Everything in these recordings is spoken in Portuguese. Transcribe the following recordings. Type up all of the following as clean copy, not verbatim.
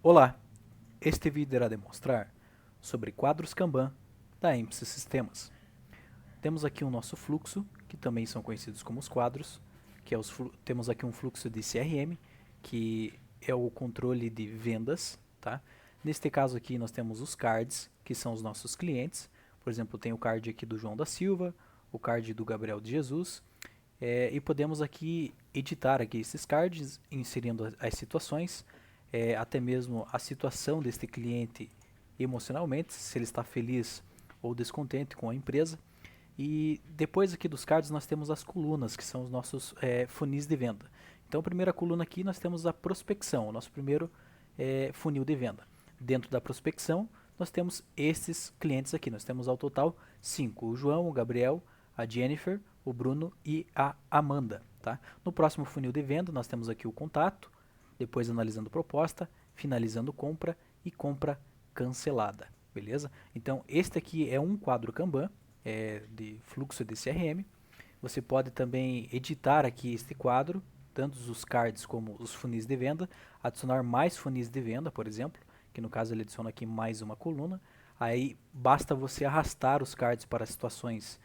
Olá, este vídeo irá demonstrar sobre quadros Kanban da EMPSY Sistemas. Temos aqui o nosso fluxo, que também são conhecidos como os quadros, que é temos aqui um fluxo de CRM, que é o controle de vendas, tá? Neste caso aqui nós temos os cards, que são os nossos clientes. Por exemplo, tem o card aqui do João da Silva, o card do Gabriel de Jesus, e podemos aqui editar aqui esses cards, inserindo as situações, até mesmo a situação deste cliente emocionalmente, se ele está feliz ou descontente com a empresa. E depois aqui dos cards nós temos as colunas, que são os nossos funis de venda. Então a primeira coluna aqui nós temos a prospecção, o nosso primeiro funil de venda. Dentro da prospecção nós temos esses clientes aqui, nós temos ao total 5, o João, o Gabriel, a Jennifer, o Bruno e a Amanda. Tá? No próximo funil de venda nós temos aqui o contato, depois analisando proposta, finalizando compra e compra cancelada. Beleza? Então este aqui é um quadro Kanban de fluxo de CRM. Você pode também editar aqui este quadro, tanto os cards como os funis de venda, adicionar mais funis de venda, por exemplo, que no caso ele adiciona aqui mais uma coluna. Aí basta você arrastar os cards para situações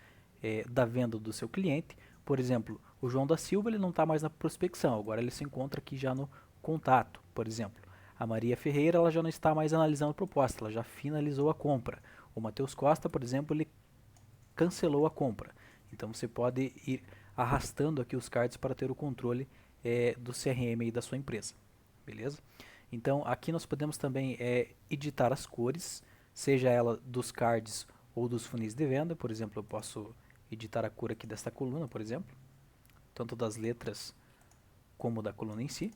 da venda do seu cliente. Por exemplo, o João da Silva ele não está mais na prospecção, agora ele se encontra aqui já no contato, por exemplo. A Maria Ferreira ela já não está mais analisando a proposta, ela já finalizou a compra. O Matheus Costa, por exemplo, ele cancelou a compra. Então você pode ir arrastando aqui os cards para ter o controle do CRM aí da sua empresa. Beleza? Então aqui nós podemos também editar as cores, seja ela dos cards ou dos funis de venda. Por exemplo, eu posso editar a cor aqui desta coluna, por exemplo, tanto das letras como da coluna em si.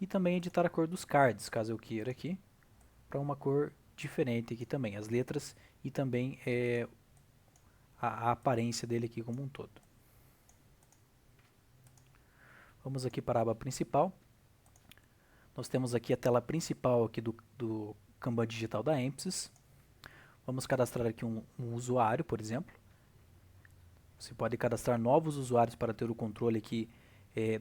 E também editar a cor dos cards, caso eu queira aqui, para uma cor diferente aqui também, as letras e também a aparência dele aqui como um todo. Vamos aqui para a aba principal. Nós temos aqui a tela principal aqui do Kanban digital da EMPSYS. Vamos cadastrar aqui um usuário, por exemplo. Você pode cadastrar novos usuários para ter o controle aqui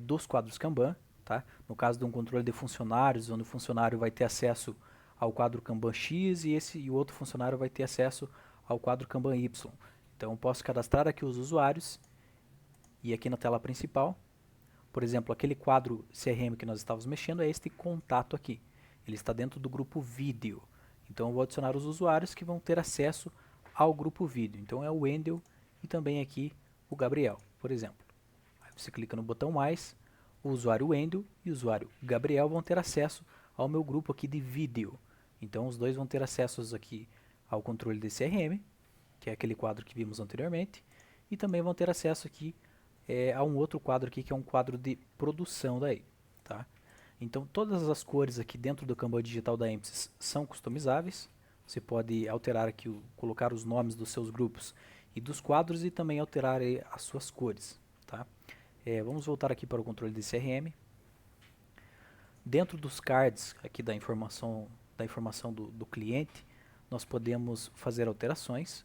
dos quadros Kanban. Tá? No caso de um controle de funcionários, onde o funcionário vai ter acesso ao quadro Kanban X e o outro funcionário vai ter acesso ao quadro Kanban Y. Então eu posso cadastrar aqui os usuários e aqui na tela principal, por exemplo, aquele quadro CRM que nós estávamos mexendo é este contato aqui. Ele está dentro do grupo vídeo. Então eu vou adicionar os usuários que vão ter acesso ao grupo vídeo. Então é o Wendel e também aqui o Gabriel, por exemplo. Aí você clica no botão mais, o usuário Wendel e o usuário Gabriel vão ter acesso ao meu grupo aqui de vídeo. Então os dois vão ter acesso aqui ao controle de CRM, que é aquele quadro que vimos anteriormente, e também vão ter acesso aqui a um outro quadro aqui, que é um quadro de produção daí. Tá? Então todas as cores aqui dentro do Kanban digital da EMPSYS são customizáveis. Você pode alterar aqui, colocar os nomes dos seus grupos e dos quadros e também alterar as suas cores. Tá? Vamos voltar aqui para o controle de CRM. Dentro dos cards aqui da informação do cliente, nós podemos fazer alterações.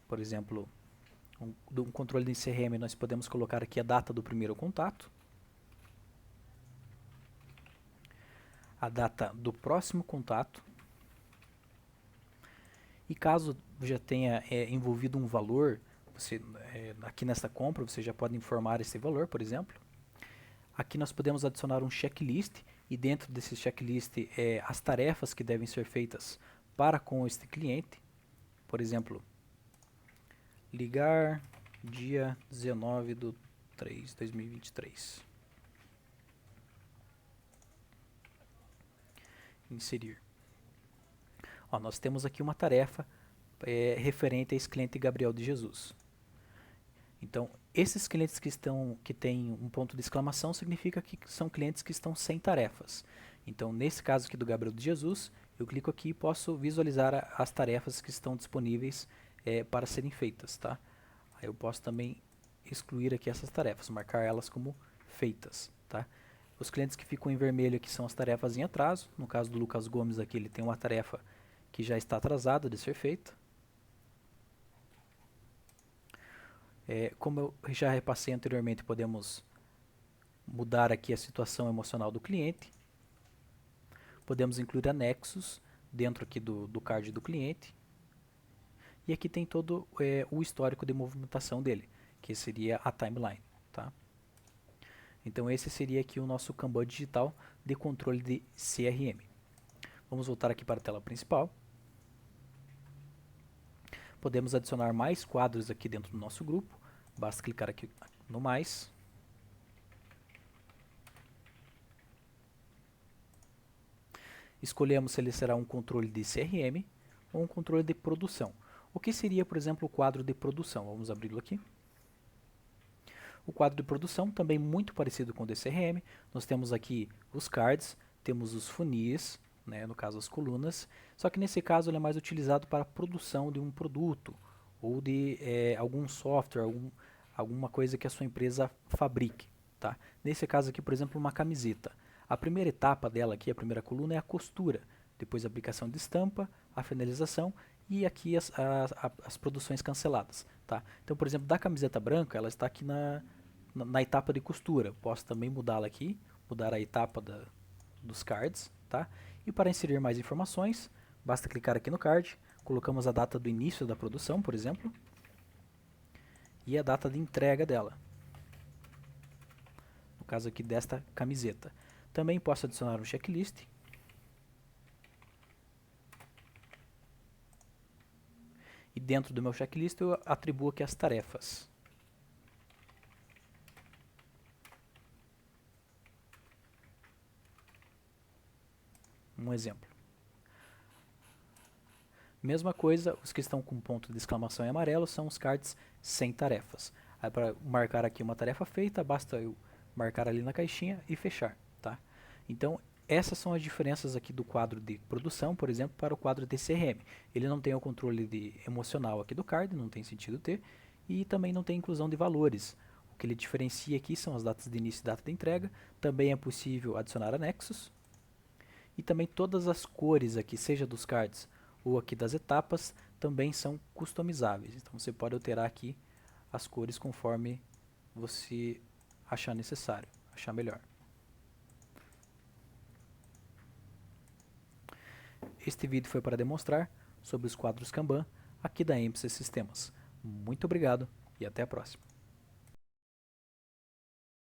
Por exemplo, um controle de CRM nós podemos colocar aqui a data do primeiro contato, a data do próximo contato, e caso já tenha envolvido um valor, você, aqui nesta compra você já pode informar esse valor, por exemplo. Aqui nós podemos adicionar um checklist e dentro desse checklist as tarefas que devem ser feitas para com este cliente. Por exemplo, ligar dia 19/3/2023. Inserir. Ó, nós temos aqui uma tarefa referente a esse cliente Gabriel de Jesus. Então, esses clientes que têm um ponto de exclamação significa que são clientes que estão sem tarefas. Então, nesse caso aqui do Gabriel de Jesus, eu clico aqui e posso visualizar as tarefas que estão disponíveis para serem feitas. Tá? Aí eu posso também excluir aqui essas tarefas, marcar elas como feitas. Tá? Os clientes que ficam em vermelho aqui são as tarefas em atraso. No caso do Lucas Gomes aqui, ele tem uma tarefa que já está atrasada de ser feita. Como eu já repassei anteriormente, podemos mudar aqui a situação emocional do cliente. Podemos incluir anexos dentro aqui do card do cliente. E aqui tem todo o histórico de movimentação dele, que seria a timeline. Tá? Então esse seria aqui o nosso Kanban digital de controle de CRM. Vamos voltar aqui para a tela principal. Podemos adicionar mais quadros aqui dentro do nosso grupo. Basta clicar aqui no mais. Escolhemos se ele será um controle de CRM ou um controle de produção. O que seria, por exemplo, o quadro de produção? Vamos abri-lo aqui. O quadro de produção, também muito parecido com o de CRM. Nós temos aqui os cards, temos os funis, né, no caso as colunas, só que nesse caso ele é mais utilizado para a produção de um produto ou de algum software, alguma coisa que a sua empresa fabrique. Tá? Nesse caso aqui, por exemplo, uma camiseta. A primeira etapa dela aqui, a primeira coluna, é a costura, depois a aplicação de estampa, a finalização e aqui as produções canceladas. Tá? Então, por exemplo, da camiseta branca, ela está aqui na etapa de costura. Posso também mudá-la aqui, mudar a etapa dos cards. Tá? E para inserir mais informações, basta clicar aqui no card, colocamos a data do início da produção, por exemplo, e a data de entrega dela. No caso aqui desta camiseta. Também posso adicionar um checklist. E dentro do meu checklist eu atribuo aqui as tarefas. Um exemplo. Mesma coisa, os que estão com ponto de exclamação em amarelo são os cards sem tarefas. Aí para marcar aqui uma tarefa feita, basta eu marcar ali na caixinha e fechar. Tá? Então, essas são as diferenças aqui do quadro de produção, por exemplo, para o quadro de CRM. Ele não tem o controle emocional aqui do card, não tem sentido ter, e também não tem inclusão de valores. O que ele diferencia aqui são as datas de início e data de entrega. Também é possível adicionar anexos. E também todas as cores aqui, seja dos cards ou aqui das etapas, também são customizáveis. Então você pode alterar aqui as cores conforme você achar necessário, achar melhor. Este vídeo foi para demonstrar sobre os quadros Kanban aqui da Mpsys Sistemas. Muito obrigado e até a próxima.